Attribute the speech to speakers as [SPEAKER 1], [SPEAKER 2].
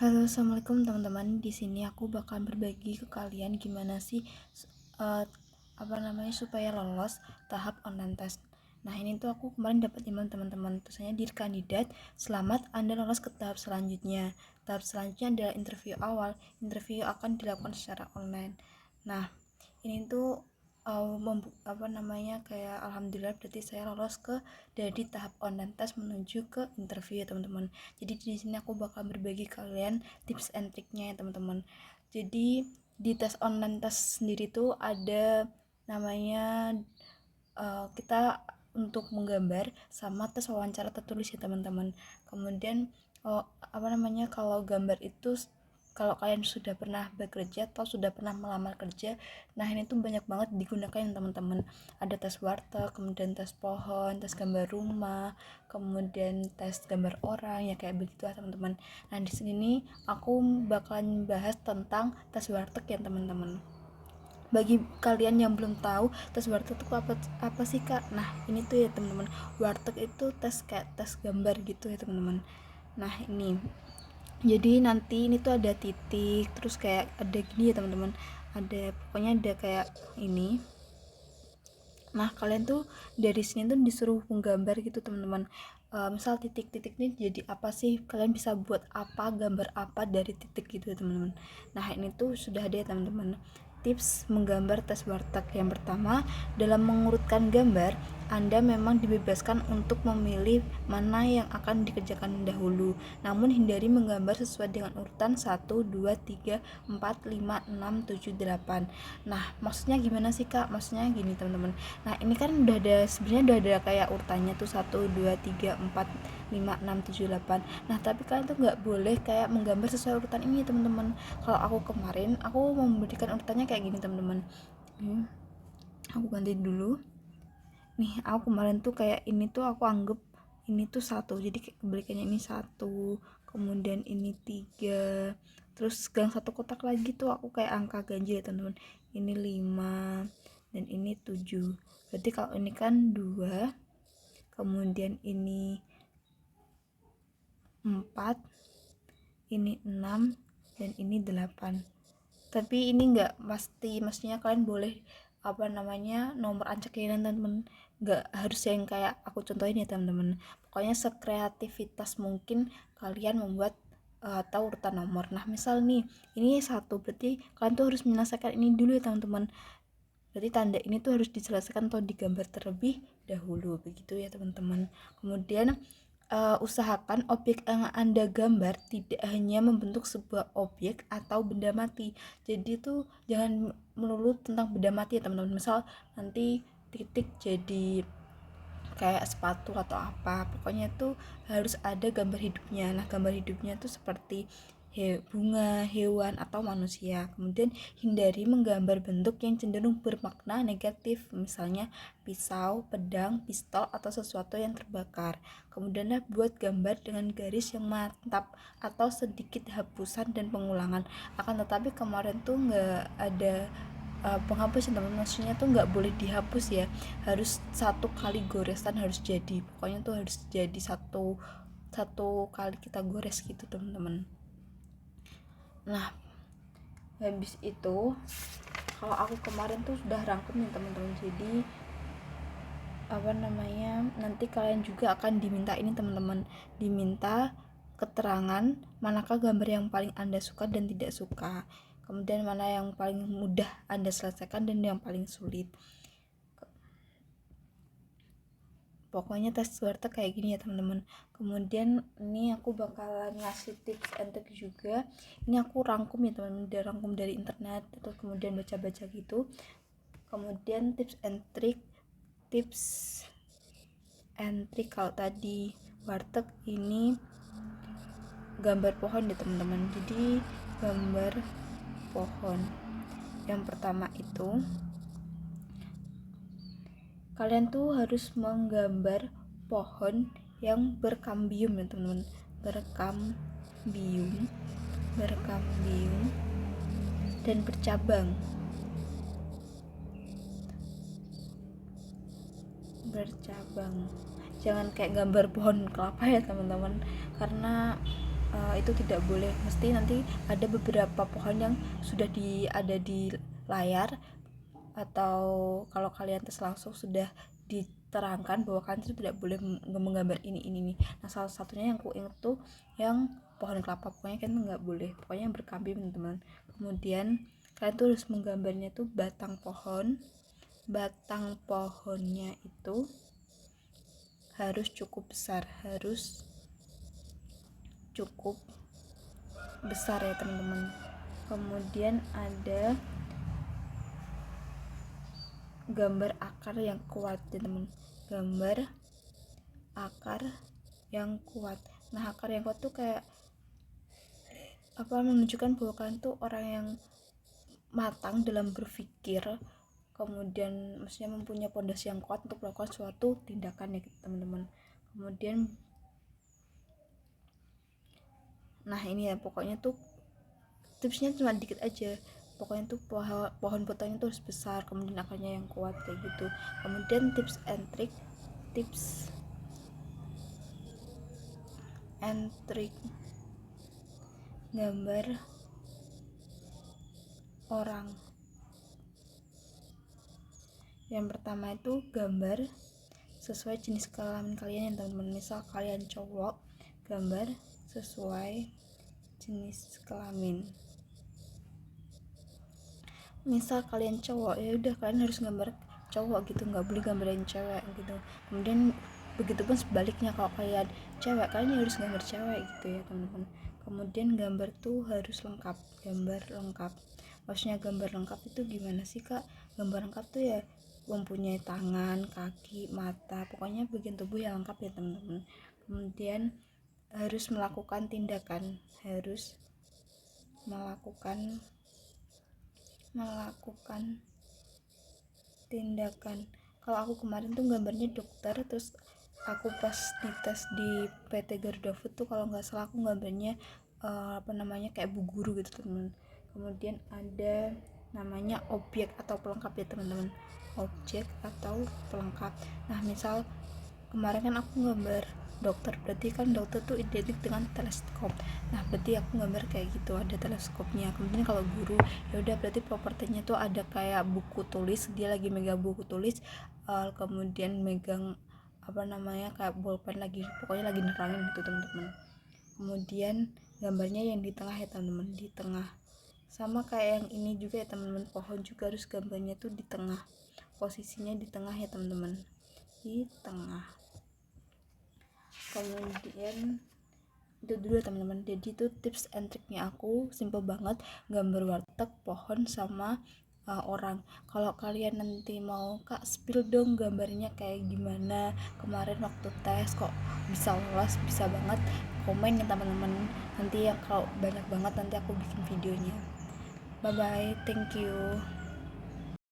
[SPEAKER 1] Halo, assalamualaikum teman-teman. Di sini aku bakal berbagi ke kalian gimana sih eh, supaya lolos tahap online test. Nah, ini tuh aku kemarin dapat email teman-teman. Tulisannya, "Dear kandidat, selamat Anda lolos ke tahap selanjutnya. Tahap selanjutnya adalah interview awal. Interview akan dilakukan secara online." Nah, ini tuh kayak alhamdulillah berarti saya lolos dari tahap online test menuju ke interview ya teman-teman. Jadi di sini aku bakal berbagi kalian tips and triknya ya teman-teman. Jadi di tes online test sendiri tuh ada namanya kita untuk menggambar sama tes wawancara tertulis ya teman-teman. Kemudian kalau gambar itu, kalau kalian sudah pernah bekerja atau sudah pernah melamar kerja, nah ini tuh banyak banget digunakan ya teman-teman. Ada tes warteg, kemudian tes pohon, tes gambar rumah, kemudian tes gambar orang ya kayak begitu ya teman-teman. Nah di sini aku bakalan bahas tentang tes warteg ya teman-teman. Bagi kalian yang belum tahu tes warteg itu apa sih kak? Nah ini tuh ya teman-teman, warteg itu tes kayak tes gambar gitu ya teman-teman. Nah ini jadi nanti ini tuh ada titik, terus kayak ada gini ya teman-teman, ada pokoknya ada kayak ini. Nah kalian tuh dari sini tuh disuruh menggambar gitu teman-teman. Misal titik-titik ini jadi apa sih, kalian bisa buat apa, gambar apa dari titik gitu ya teman-teman. Nah ini tuh sudah ada ya teman-teman, tips menggambar tes warteg. Yang pertama, dalam mengurutkan gambar, Anda memang dibebaskan untuk memilih mana yang akan dikerjakan dahulu. Namun hindari menggambar sesuai dengan urutan 1, 2, 3, 4, 5, 6, 7, 8. Nah, maksudnya gimana sih Kak? Maksudnya gini teman-teman. Nah, ini kan sebenarnya udah ada kayak urutannya tuh 1, 2, 3, 4, 5, 6, 7, 8. Nah, tapi kalian tuh nggak boleh kayak menggambar sesuai urutan ini teman-teman. Kalau aku kemarin, aku memberikan urutannya kayak gini teman-teman. Aku ganti dulu. Nih, aku kemarin tuh kayak ini tuh aku anggap ini tuh satu, jadi kebalikannya ini satu, kemudian ini tiga, terus gang satu kotak lagi tuh aku kayak angka ganjil ya teman-teman, ini 5 dan ini 7. Berarti kalau ini kan 2, kemudian ini 4, ini 6, dan ini 8. Tapi ini enggak pasti, maksudnya kalian boleh nomor acak kalian teman-teman, enggak harus yang kayak aku contohin ya teman-teman. Pokoknya sekreativitas mungkin kalian membuat atau urutan nomor. Nah misal nih ini satu, berarti kalian tuh harus menyelesaikan ini dulu ya teman-teman. Berarti tanda ini tuh harus diselesaikan atau digambar terlebih dahulu, begitu ya teman-teman. Kemudian usahakan objek yang Anda gambar tidak hanya membentuk sebuah objek atau benda mati. Jadi tuh jangan melulu tentang benda mati ya teman-teman. Misal nanti titik jadi kayak sepatu atau apa, pokoknya tuh harus ada gambar hidupnya. Nah gambar hidupnya tuh seperti bunga, hewan, atau manusia. Kemudian hindari menggambar bentuk yang cenderung bermakna negatif, misalnya pisau, pedang, pistol, atau sesuatu yang terbakar. Kemudian buat gambar dengan garis yang mantap atau sedikit hapusan dan pengulangan. Akan tetapi kemarin tuh nggak ada penghapus ya teman, maksudnya tuh nggak boleh dihapus ya, harus satu kali goresan harus jadi, pokoknya tuh harus jadi satu satu kali kita gores gitu teman-teman. Nah habis itu kalau aku kemarin tuh sudah rangkum nih teman-teman, jadi nanti kalian juga akan diminta ini teman-teman, diminta keterangan manakah gambar yang paling Anda suka dan tidak suka, kemudian mana yang paling mudah Anda selesaikan dan yang paling sulit. Pokoknya tes warteg kayak gini ya teman-teman. Kemudian ini aku bakalan ngasih tips and trick juga. Ini aku rangkum ya teman-teman, udah rangkum dari internet, terus kemudian baca-baca gitu. Kemudian tips and trick kalau tadi warteg, ini gambar pohon ya teman-teman. Jadi gambar pohon yang pertama itu kalian tuh harus menggambar pohon yang berkambium ya teman-teman, berkambium dan bercabang. Jangan kayak gambar pohon kelapa ya teman-teman, karena itu tidak boleh, mesti nanti ada beberapa pohon yang sudah ada di layar, atau kalau kalian tes langsung sudah diterangkan bahwa kalian itu tidak boleh menggambar ini. Nah, salah satunya yang aku ingat tuh yang pohon kelapa, pokoknya kan nggak boleh, pokoknya yang berkambi teman-teman. Kemudian kalian tuh harus menggambarnya tuh batang pohonnya itu harus cukup besar, ya teman-teman. Kemudian ada gambar akar yang kuat ya teman, gambar akar yang kuat. Nah, akar yang kuat tuh kayak menunjukkan bahwa kalian tuh orang yang matang dalam berpikir, kemudian maksudnya mempunyai pondasi yang kuat untuk melakukan suatu tindakan ya teman-teman. Kemudian nah ini ya, pokoknya tuh tipsnya cuma dikit aja, pokoknya tuh pohon potongnya tuh harus besar, kemudian akarnya yang kuat kayak gitu. Kemudian tips and trick gambar orang. Yang pertama itu gambar sesuai jenis kelamin kalian ya teman-teman. Misal kalian cowok, gambar sesuai jenis kelamin. Misal kalian cowok, ya udah kalian harus gambar cowok gitu, nggak boleh gambarin cewek gitu. Kemudian begitupun sebaliknya, kalau kalian cewek, kalian harus gambar cewek gitu ya teman-teman. Kemudian gambar tuh harus lengkap, maksudnya gambar lengkap itu gimana sih kak? Gambar lengkap tuh ya mempunyai tangan, kaki, mata, pokoknya bagian tubuh yang lengkap ya teman-teman. Kemudian harus melakukan tindakan, kalau aku kemarin tuh gambarnya dokter, terus aku pas dites di PT Garuda Food tuh kalau nggak salah aku gambarnya kayak bu guru gitu teman. Kemudian ada namanya objek atau pelengkap ya teman-teman, objek atau pelengkap. Nah, misal kemarin kan aku gambar dokter, berarti kan dokter tuh identik dengan teleskop. Nah, berarti aku gambar kayak gitu, ada teleskopnya. Kemudian kalau guru, ya udah berarti propertinya tuh ada kayak buku tulis, dia lagi megang buku tulis, kemudian megang kayak bolpen, lagi pokoknya lagi nerangin gitu teman-teman. Kemudian gambarnya yang di tengah ya teman-teman, di tengah. Sama kayak yang ini juga ya teman-teman, pohon juga harus gambarnya tuh di tengah, posisinya di tengah ya teman-teman, di tengah. Kemudian itu dulu teman-teman. Jadi itu tips and triknya aku, simple banget, gambar warteg, pohon, sama orang. Kalau kalian nanti mau kak spill dong gambarnya kayak gimana, kemarin waktu tes kok bisa lolos, bisa banget, komen ya teman-teman. Nanti ya kalau banyak banget nanti aku bikin videonya. Bye bye, thank you.